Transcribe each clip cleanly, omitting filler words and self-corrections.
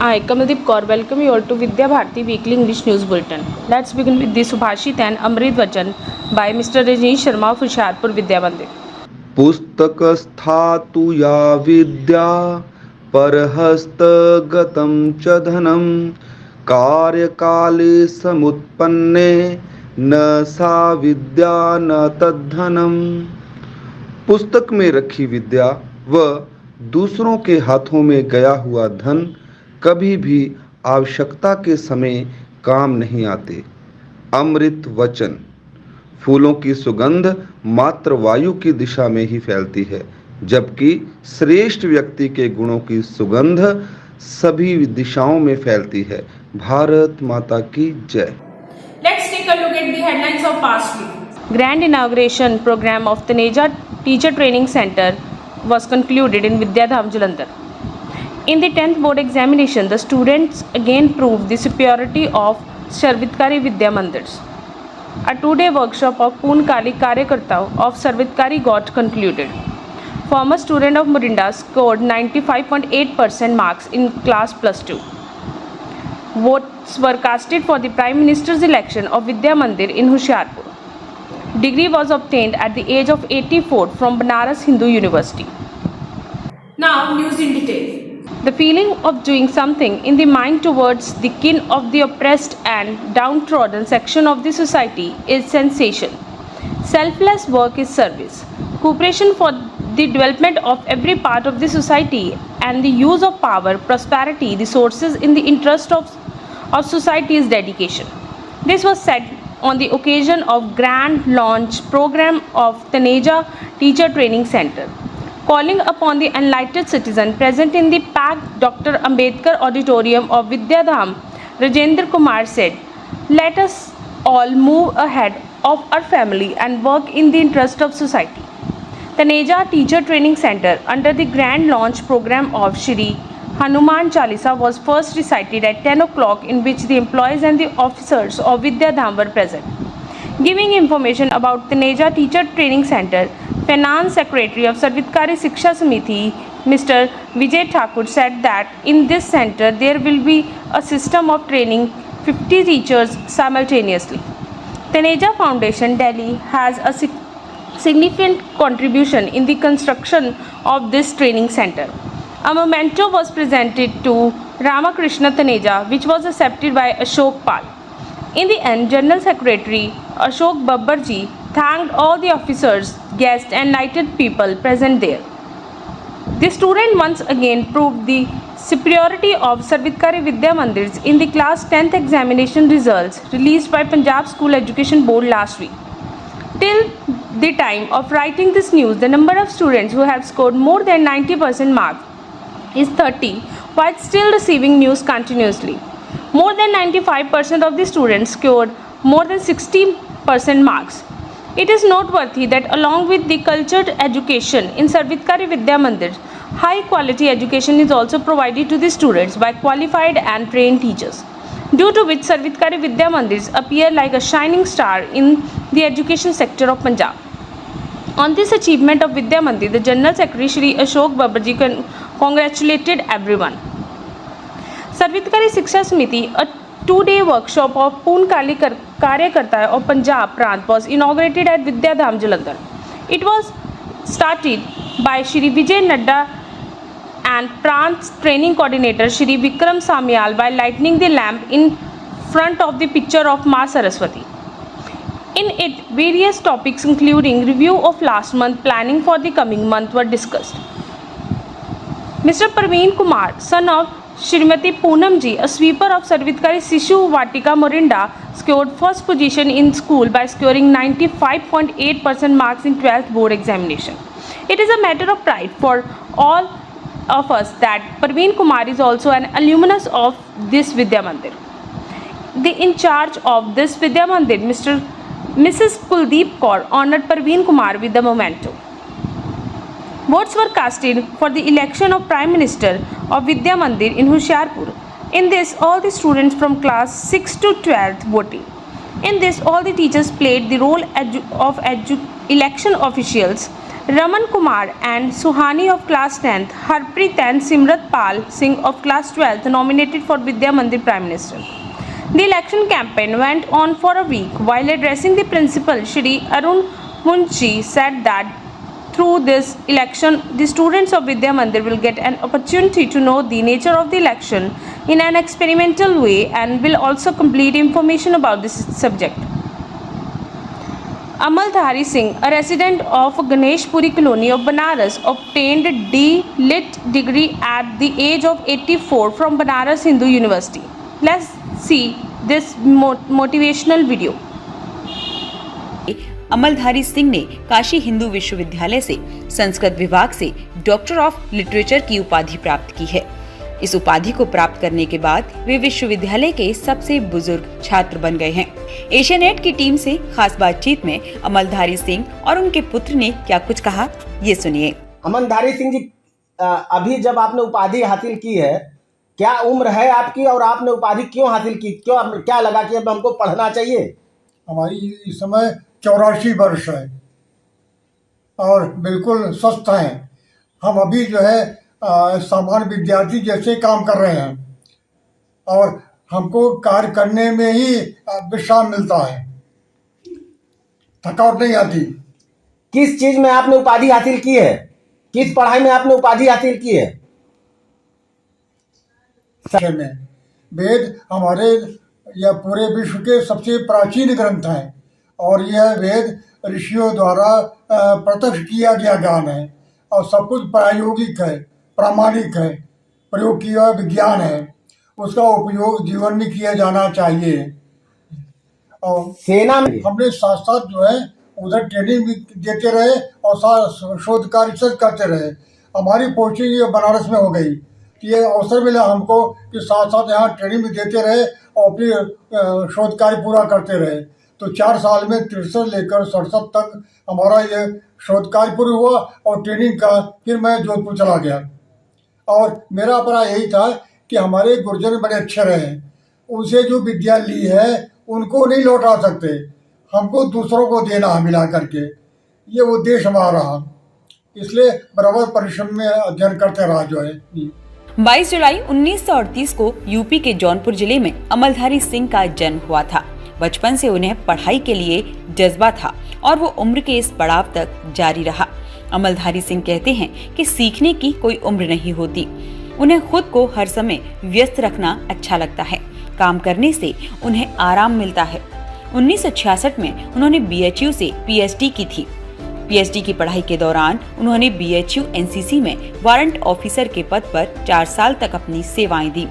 I, Kamaldeep Kaur, welcome you all to Vidya Bharati Weekly English News Bulletin. Let's begin with the Subhashit and Amrit Vachan by Mr. Rajneesh Sharma of Hoshiarpur Vidya Mandir. पुस्तकस्थातु या विद्या परहस्तगतं च धनं कार्यकाले समुत्पन्ने न सा विद्या न तद्धनम। पुस्तक में रखी विद्या व दूसरों के हाथों में गया हुआ धन कभी भी आवश्यकता के समय काम नहीं आते। अमृत वचन। फूलों की सुगंध मात्र वायु की दिशा में ही फैलती है, जबकि श्रेष्ठ व्यक्ति के गुणों की सुगंध सभी दिशाओं में फैलती है। भारत माता की जय। Let's take a look at the headlines of past week. Grand inauguration program of Taneja Teacher Training Center was concluded in Vidyadham, Jalandhar. In the 10th board examination, the students again proved the superiority of Sarvitkari Vidya Mandirs. A two-day workshop of Poonkali Karyakarta of Sarvitkari got concluded. Former student of Morinda scored 95.8% marks in class plus 2. Votes were casted for the Prime Minister's election of Vidya Mandir in Hoshiarpur. Degree was obtained at the age of 84 from Banaras Hindu University. Now, news in detail. The feeling of doing something in the mind towards the kin of the oppressed and downtrodden section of the society is sensation. Selfless work is service. Cooperation for the development of every part of the society and the use of power, prosperity, resources in the interest of society is dedication. This was said on the occasion of grand launch program of Taneja Teacher Training Center. Calling upon the enlightened citizen present in the packed Dr. Ambedkar Auditorium of Vidyadham, Rajendra Kumar said, "Let us all move ahead of our family and work in the interest of society." Taneja Teacher Training Center under the grand launch program of Shri Hanuman Chalisa was first recited at 10 o'clock, in which the employees and the officers of Vidyadham were present. Giving information about Taneja Teacher Training Center, Finance Secretary of Sarvitkari Shiksha Samiti, Mr. Vijay Thakur said that in this center there will be a system of training 50 teachers simultaneously. Taneja Foundation Delhi has a significant contribution in the construction of this training center. A memento was presented to Ramakrishna Taneja, which was accepted by Ashok Pal. In the end, General Secretary Ashok Babbarji thanked all the officers, guests and enlightened people present there. The student once again proved the superiority of Sarvitkari Vidya Mandirs in the class 10th examination results released by Punjab School Education Board last week. Till the time of writing this news, the number of students who have scored more than 90% marks is 30, while still receiving news continuously. More than 95% of the students scored more than 60% marks. It is noteworthy that along with the cultured education in Sarvitkari Vidya Mandir, high quality education is also provided to the students by qualified and trained teachers, due to which Sarvitkari Vidya Mandirs appear like a shining star in the education sector of Punjab. On this achievement of Vidya Mandir, the General Secretary Shri Ashok Babbarji congratulated everyone. Sarvitkari Shiksha Samiti, a two-day workshop of Poonkali Karyakarta of Punjab Prant was inaugurated at Vidyadham, Jalandhar. It was started by Shri Vijay Nadda and Prant's training coordinator Shri Vikram Samyal by lighting the lamp in front of the picture of Ma Saraswati. In it, various topics including review of last month, planning for the coming month were discussed. Mr. Parveen Kumar, son of Shrimati Poonamji, a sweeper of Sarvitkari Sishu Vatika Morinda, scored first position in school by scoring 95.8% marks in 12th board examination. It is a matter of pride for all of us that Parveen Kumar is also an alumnus of this Vidya Mandir. The in charge of this Vidya Mandir, Mrs. Kuldeep Kaur, honored Parveen Kumar with the memento. Votes were casted for the election of Prime Minister of Vidya Mandir in Hoshiarpur. In this, all the students from class 6 to 12th voted. In this, all the teachers played the role of election officials, Raman Kumar and Suhani of class 10th, Harpreet and Simrat Pal Singh of class 12th nominated for Vidya Mandir Prime Minister. The election campaign went on for a week. While addressing the principal, Shri Arun Munshi said that through this election, the students of Vidya Mandir will get an opportunity to know the nature of the election in an experimental way and will also complete information about this subject. Amaldhari Singh, a resident of Ganeshpuri colony of Banaras, obtained D.Lit degree at the age of 84 from Banaras Hindu University. Let's see this motivational video. अमलधारी Singh ने काशी हिंदू विश्वविद्यालय से संस्कृत विभाग से doctor of literature की उपाधि प्राप्त की है। इस उपाधि को प्राप्त करने के बाद वे विश्वविद्यालय के सबसे बुजुर्ग छात्र बन गए हैं। एशियानेट की टीम से खास बातचीत में अमलधारी सिंह और उनके पुत्र ने क्या कुछ कहा, ये सुनिए। अमलधारी सिंह जी, अभी जब आपने उपाधि हासिल की है, क्या उम्र है आपकी और आपने उपाधि क्यों हासिल की? क्यों, क्या लगा कि अब हमको पढ़ना चाहिए? हमारी इस समय 84 वर्ष है और बिल्कुल स्वस्थ हैं। हम अभी जो है सामान्य विद्यार्थी जैसे काम कर रहे हैं और हमको कार्य करने में ही विश्राम मिलता है, थकावट नहीं आती। किस चीज में आपने उपाधि हासिल की है? किस पढ़ाई में आपने उपाधि हासिल की है? में वेद हमारे या पूरे विश्व के सबसे प्राचीन ग्रंथ हैं और यह वेद ऋषियों द्वारा प्रत्यक्ष किया गया ज्ञान है और सब कुछ प्रायोगिक है, प्रामाणिक है, प्रयोग किया विज्ञान है। उसका उपयोग जीवन में किया जाना चाहिए। और सेना में हमने साथ साथ जो है उधर ट्रेनिंग भी देते रहे और साथ शोध कार्य रिसर्च करते रहे। हमारी पोस्टिंग ये बनारस में हो गई। ये अवसर मिला हमको कि साथ साथ यहाँ ट्रेनिंग भी देते रहे और फिर शोध कार्य पूरा करते रहे। तो 4 साल में 63 लेकर 67 तक हमारा ये शोध कार्य पूरा हुआ और ट्रेनिंग का फिर मैं जोधपुर चला गया। और मेरा अपना यही था कि हमारे गुरुजन बड़े अच्छे रहे, उनसे जो विद्या ली है उनको नहीं लौटा सकते, हमको दूसरों को देना है मिला करके, ये उद्देश्य हमारा रहा। इसलिए बराबर परिश्रम में अध्ययन करते रहा जो है। 22 जुलाई 1938 को यूपी के जौनपुर जिले में अमलधारी सिंह का जन्म हुआ था। बचपन से उन्हें पढ़ाई के लिए जज्बा था और वो उम्र के इस पड़ाव तक जारी रहा। अमलधारी सिंह कहते हैं कि सीखने की कोई उम्र नहीं होती। उन्हें खुद को हर समय व्यस्त रखना अच्छा लगता है। काम करने से उन्हें आराम मिलता है। 1966 में उन्होंने BHU से PhD की थी। PhD की पढ़ाई के दौरान उन्होंने BHU NCC में वारंट ऑफिसर के पद पर 4 साल तक अपनी सेवाएं दी।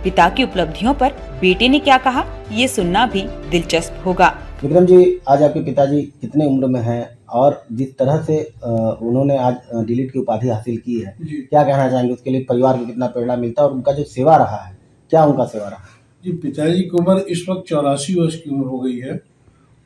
पिता की उपलब्धियों पर बेटे ने क्या कहा, ये सुनना भी दिलचस्प होगा। विक्रम जी, आज आपके पिताजी कितने उम्र में हैं और जिस तरह से उन्होंने आज D.Litt की उपाधि हासिल की है, क्या कहना चाहेंगे? उसके लिए परिवार को कितना प्रेरणा मिलता है और उनका जो सेवा रहा है, क्या उनका सेवा रहा? जी, पिताजी की उम्र इस वक्त 84 वर्ष की उम्र हो गई है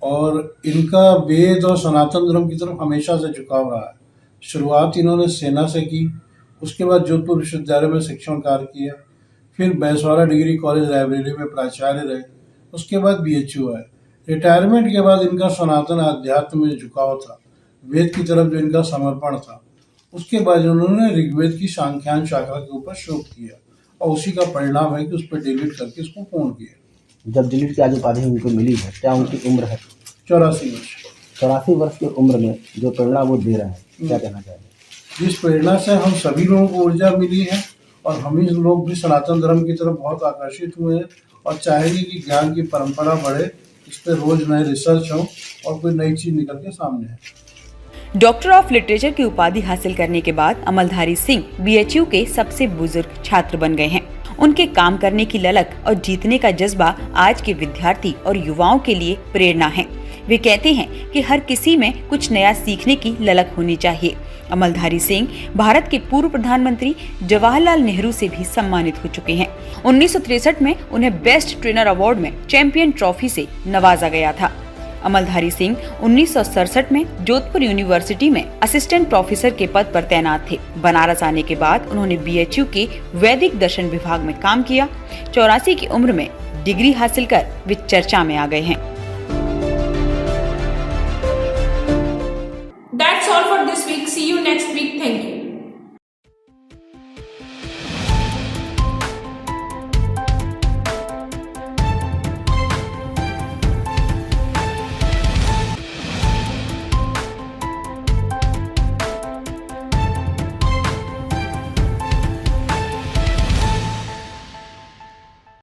और इनका वेद और सनातन धर्म की तरफ हमेशा से झुकाव रहा है। शुरुआत इन्होंने सेना से की, उसके बाद जोधपुर विश्वविद्यालय में शिक्षण कार्य किया, फिर बैसवाड़ा डिग्री कॉलेज रायबरेली में प्राचार्य रहे, उसके बाद BHU है। रिटायरमेंट के बाद इनका सनातन अध्यात्म में झुकाव था, वेद की तरफ जो इनका समर्पण था। उसके बाद उन्होंने ऋग्वेद की सांख्यान शाखा के ऊपर शोध किया और उसी का परिणाम है कि उस पर D.Litt करके इसको पूर्ण किया। जब D.Litt की आज उपाधि उनको मिली है, क्या उनकी उम्र है? 84 वर्ष। 84 वर्ष की उम्र में जो प्रेरणा वो दे रहे हैं, क्या कहना चाहेंगे? जिस प्रेरणा से हम सभी लोगों को ऊर्जा मिली है और हम ही लोग भी सनातन धर्म की तरफ बहुत आकर्षित हुए हैं और चाहेंगे कि ज्ञान की परंपरा बढ़े, इस पर रोज नए रिसर्च हो और कोई नई चीज निकल के सामने आए। डॉक्टर ऑफ लिटरेचर की उपाधि हासिल करने के बाद अमलधारी सिंह BHU के सबसे बुजुर्ग छात्र बन गए हैं। उनके काम करने की ललक और जीतने का जज्बा आज के विद्यार्थी और युवाओं के लिए प्रेरणा है। वे कहते हैं कि हर किसी में कुछ नया सीखने की ललक होनी चाहिए। अमलधारी सिंह भारत के पूर्व प्रधानमंत्री जवाहरलाल नेहरू से भी सम्मानित हो चुके हैं। 1963 में उन्हें बेस्ट ट्रेनर अवार्ड में चैंपियन ट्रॉफी से नवाजा गया था। अमलधारी सिंह 1967 में जोधपुर यूनिवर्सिटी में असिस्टेंट प्रोफेसर के पद पर तैनात थे। बनारस आने के बाद उन्होंने BHU के वैदिक दर्शन विभाग में काम किया। 84 की उम्र में डिग्री हासिल कर वे चर्चा में आ गए हैं।